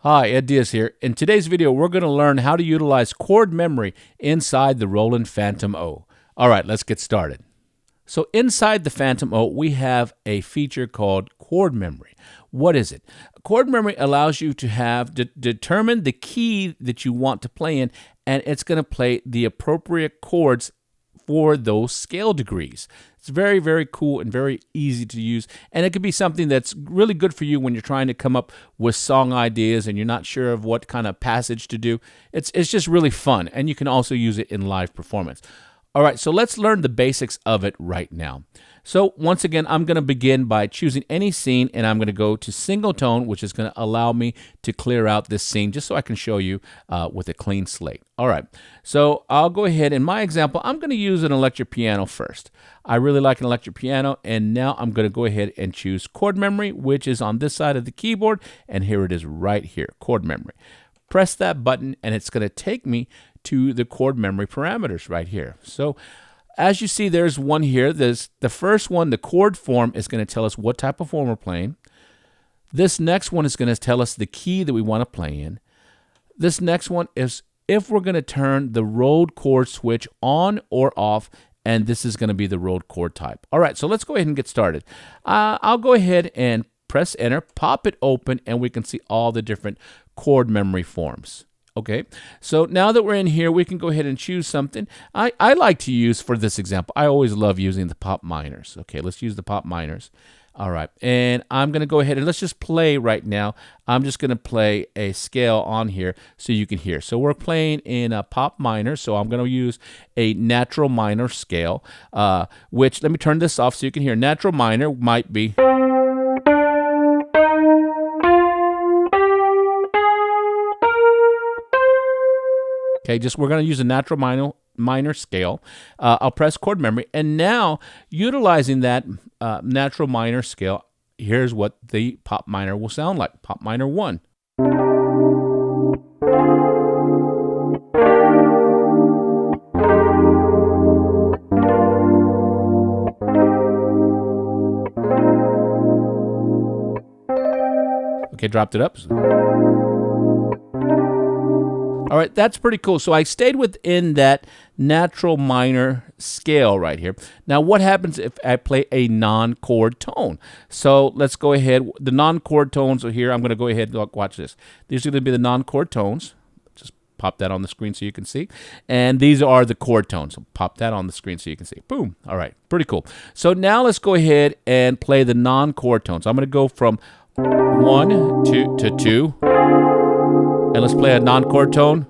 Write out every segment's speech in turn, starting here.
Hi, Ed Diaz here. In today's video, we're going to learn how to utilize chord memory inside the Roland FANTOM-0. All right, let's get started. So inside the FANTOM-0, we have a feature called chord memory. What is it? Chord memory allows you to determine the key that you want to play in, and it's going to play the appropriate chords for those scale degrees. It's very, very cool and very easy to use, and it could be something that's really good for you when you're trying to come up with song ideas and you're not sure of what kind of passage to do. It's just really fun, and you can also use it in live performance. All right, so let's learn the basics of it right now. So once again, I'm going to begin by choosing any scene, and I'm going to go to single tone, which is going to allow me to clear out this scene just so I can show you with a clean slate. All right, so I'll go ahead. In my example, I'm going to use an electric piano first. I really like an electric piano, and now I'm going to go ahead and choose chord memory, which is on this side of the keyboard, and here it is right here, chord memory. Press that button, and it's going to take me to the chord memory parameters right here. So as you see, there's one here. There's the first one, the chord form, is going to tell us what type of form we're playing. This next one is going to tell us the key that we want to play in. This next one is if we're going to turn the rolled chord switch on or off, and this is going to be the rolled chord type. All right, so let's go ahead and get started. I'll go ahead and press enter, pop it open, and we can see all the different chord memory forms. Okay, so now that we're in here, we can go ahead and choose something. I like to use, for this example, I always love using the pop minors. Okay, let's use the pop minors. All right, and I'm going to go ahead and let's just play right now. I'm just going to play a scale on here so you can hear. So we're playing in a pop minor, so I'm going to use a natural minor scale, which, let me turn this off so you can hear. Natural minor might be... Okay, we're going to use a natural minor scale. I'll press chord memory, and now utilizing that natural minor scale, here's what the pop minor will sound like. Pop minor 1. Okay, dropped it up. All right, that's pretty cool. So I stayed within that natural minor scale right here. Now, what happens if I play a non-chord tone? So let's go ahead. The non-chord tones are here. I'm going to go ahead and watch this. These are going to be the non-chord tones. Just pop that on the screen so you can see. And these are the chord tones. So pop that on the screen so you can see. Boom. All right, pretty cool. So now let's go ahead and play the non-chord tones. I'm going to go from 1 to 2. And let's play a non-chord tone.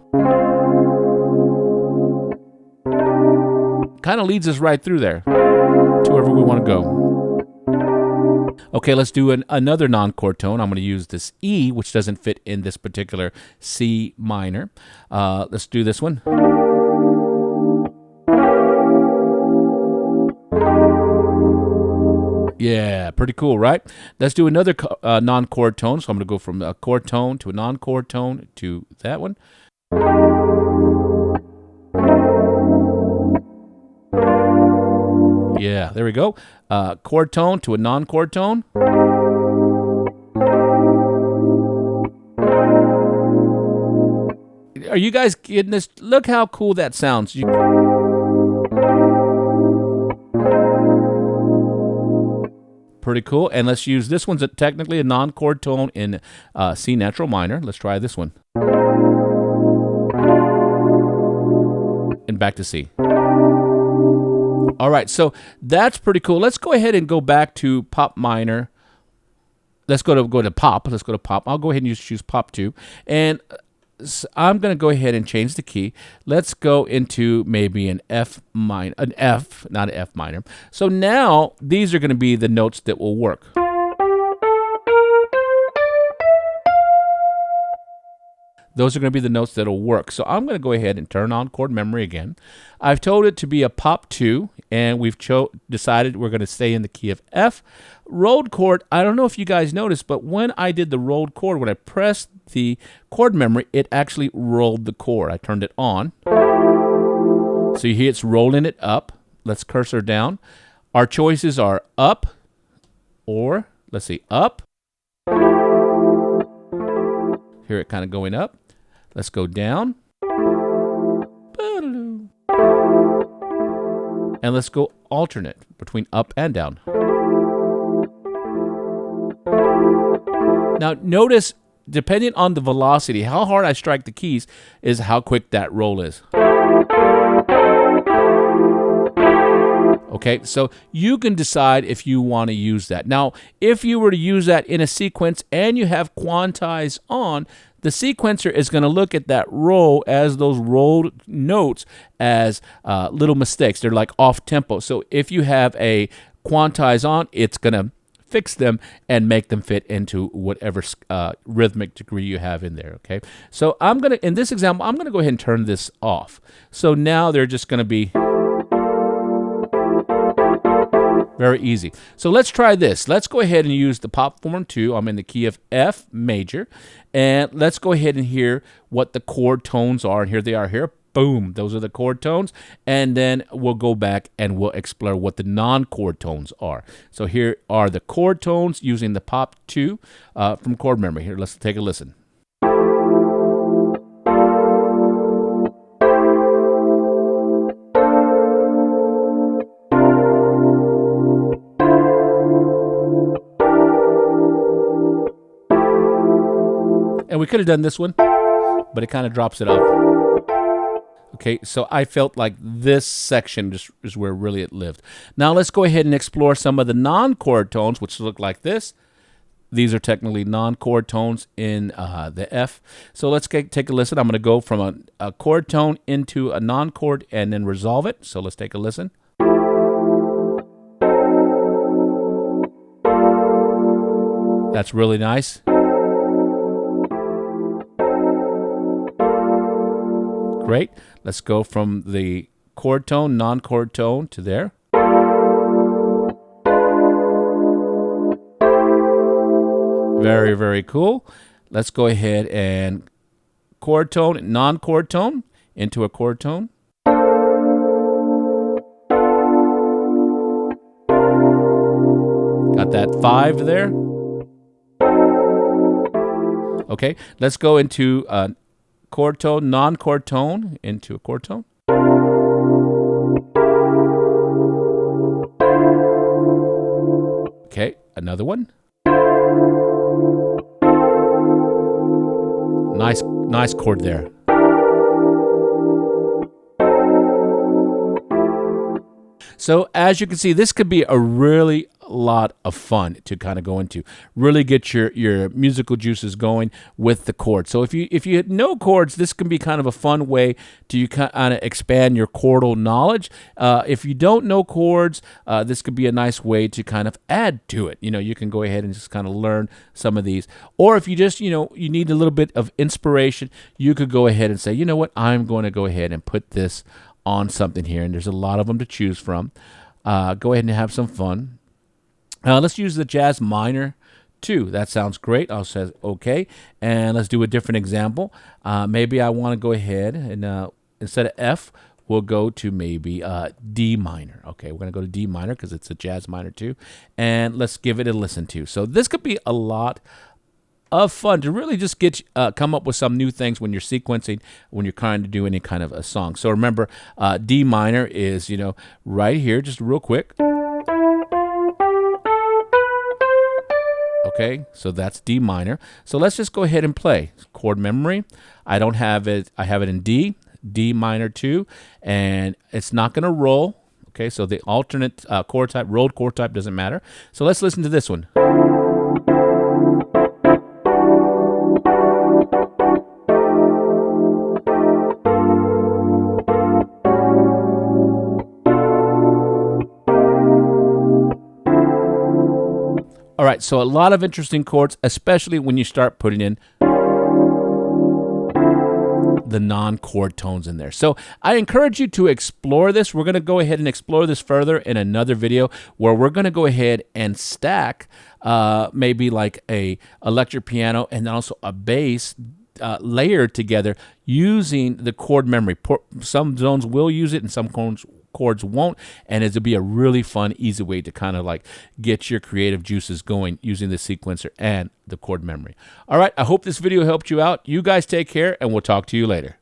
Kind of leads us right through there to wherever we want to go. Okay, let's do another non-chord tone. I'm going to use this E, which doesn't fit in this particular C minor. Let's do this one. Yeah, pretty cool, right? Let's do another non-chord tone. So I'm going to go from a chord tone to a non-chord tone to that one. Yeah, there we go. Chord tone to a non-chord tone. Are you guys getting this? Look how cool that sounds. Pretty cool. And let's use this one's technically a non-chord tone in C natural minor. Let's try this one. And back to C. All right, so that's pretty cool. Let's go ahead and go back to pop minor. Let's go to pop. Let's go to pop. I'll go ahead and choose pop 2. And I'm going to go ahead and change the key. Let's go into maybe an F minor, not an F minor. So now these are going to be the notes that will work. Those are going to be the notes that will work. So I'm going to go ahead and turn on chord memory again. I've told it to be a pop 2, and we've decided we're going to stay in the key of F. Rolled chord, I don't know if you guys noticed, but when I did the rolled chord, when I pressed the chord memory, it actually rolled the chord. I turned it on. So you hear it's rolling it up. Let's cursor down. Our choices are up, or let's see, up. Hear it kind of going up. Let's go down. And let's go alternate between up and down. Now notice, depending on the velocity, how hard I strike the keys is how quick that roll is. Okay, so you can decide if you want to use that. Now, if you were to use that in a sequence and you have quantize on, the sequencer is going to look at that roll as those rolled notes as little mistakes. They're like off tempo. So if you have a quantize on, it's going to fix them and make them fit into whatever rhythmic degree you have in there, okay? So I'm going to, in this example, I'm going to go ahead and turn this off. So now they're just going to be very easy. So let's try this. Let's go ahead and use the pop form 2. I'm in the key of F major. And let's go ahead and hear what the chord tones are. And here they are here. Boom. Those are the chord tones. And then we'll go back and we'll explore what the non-chord tones are. So here are the chord tones using the pop 2 from Chord Memory. Here, let's take a listen. And we could have done this one, but it kind of drops it up. Okay, so I felt like this section just is where really it lived. Now let's go ahead and explore some of the non-chord tones, which look like this. These are technically non-chord tones in the F. So let's take a listen. I'm going to go from a chord tone into a non-chord and then resolve it. So let's take a listen. That's really nice. Great. Let's go from the chord tone, non-chord tone to there. Very, very cool. Let's go ahead and chord tone, non-chord tone into a chord tone. Got that 5 there. Okay, let's go into chord tone, non-chord tone into a chord tone. Okay, another one. Nice chord there. So as you can see, this could be a really lot of fun to kind of go into. Really get your musical juices going with the chords. So if you know chords, this can be kind of a fun way to kind of expand your chordal knowledge. If you don't know chords, this could be a nice way to kind of add to it. You know, you can go ahead and just kind of learn some of these. Or if you just, you need a little bit of inspiration, you could go ahead and say, you know what, I'm going to go ahead and put this on something here. And there's a lot of them to choose from. Go ahead and have some fun. Let's use the jazz minor 2. That sounds great. I'll say okay. And let's do a different example. Maybe I want to go ahead and instead of F, we'll go to maybe D minor. Okay, we're going to go to D minor because it's a jazz minor 2. And let's give it a listen to. So this could be a lot of fun to really just come up with some new things when you're sequencing, when you're trying to do any kind of a song. So remember, D minor is, right here, just real quick. Okay, so that's D minor. So let's just go ahead and play chord memory. I don't have it. I have it in D minor 2, and it's not going to roll. Okay, so the alternate chord type, rolled chord type doesn't matter. So let's listen to this one. All right, so a lot of interesting chords, especially when you start putting in the non-chord tones in there. So I encourage you to explore this. We're going to go ahead and explore this further in another video where we're going to go ahead and stack maybe like a electric piano and then also a bass layered together using the chord memory. Some zones will use it and some chords won't, and it'll be a really fun, easy way to kind of like get your creative juices going using the sequencer and the chord memory. All right, I hope this video helped you out. You guys take care, and we'll talk to you later.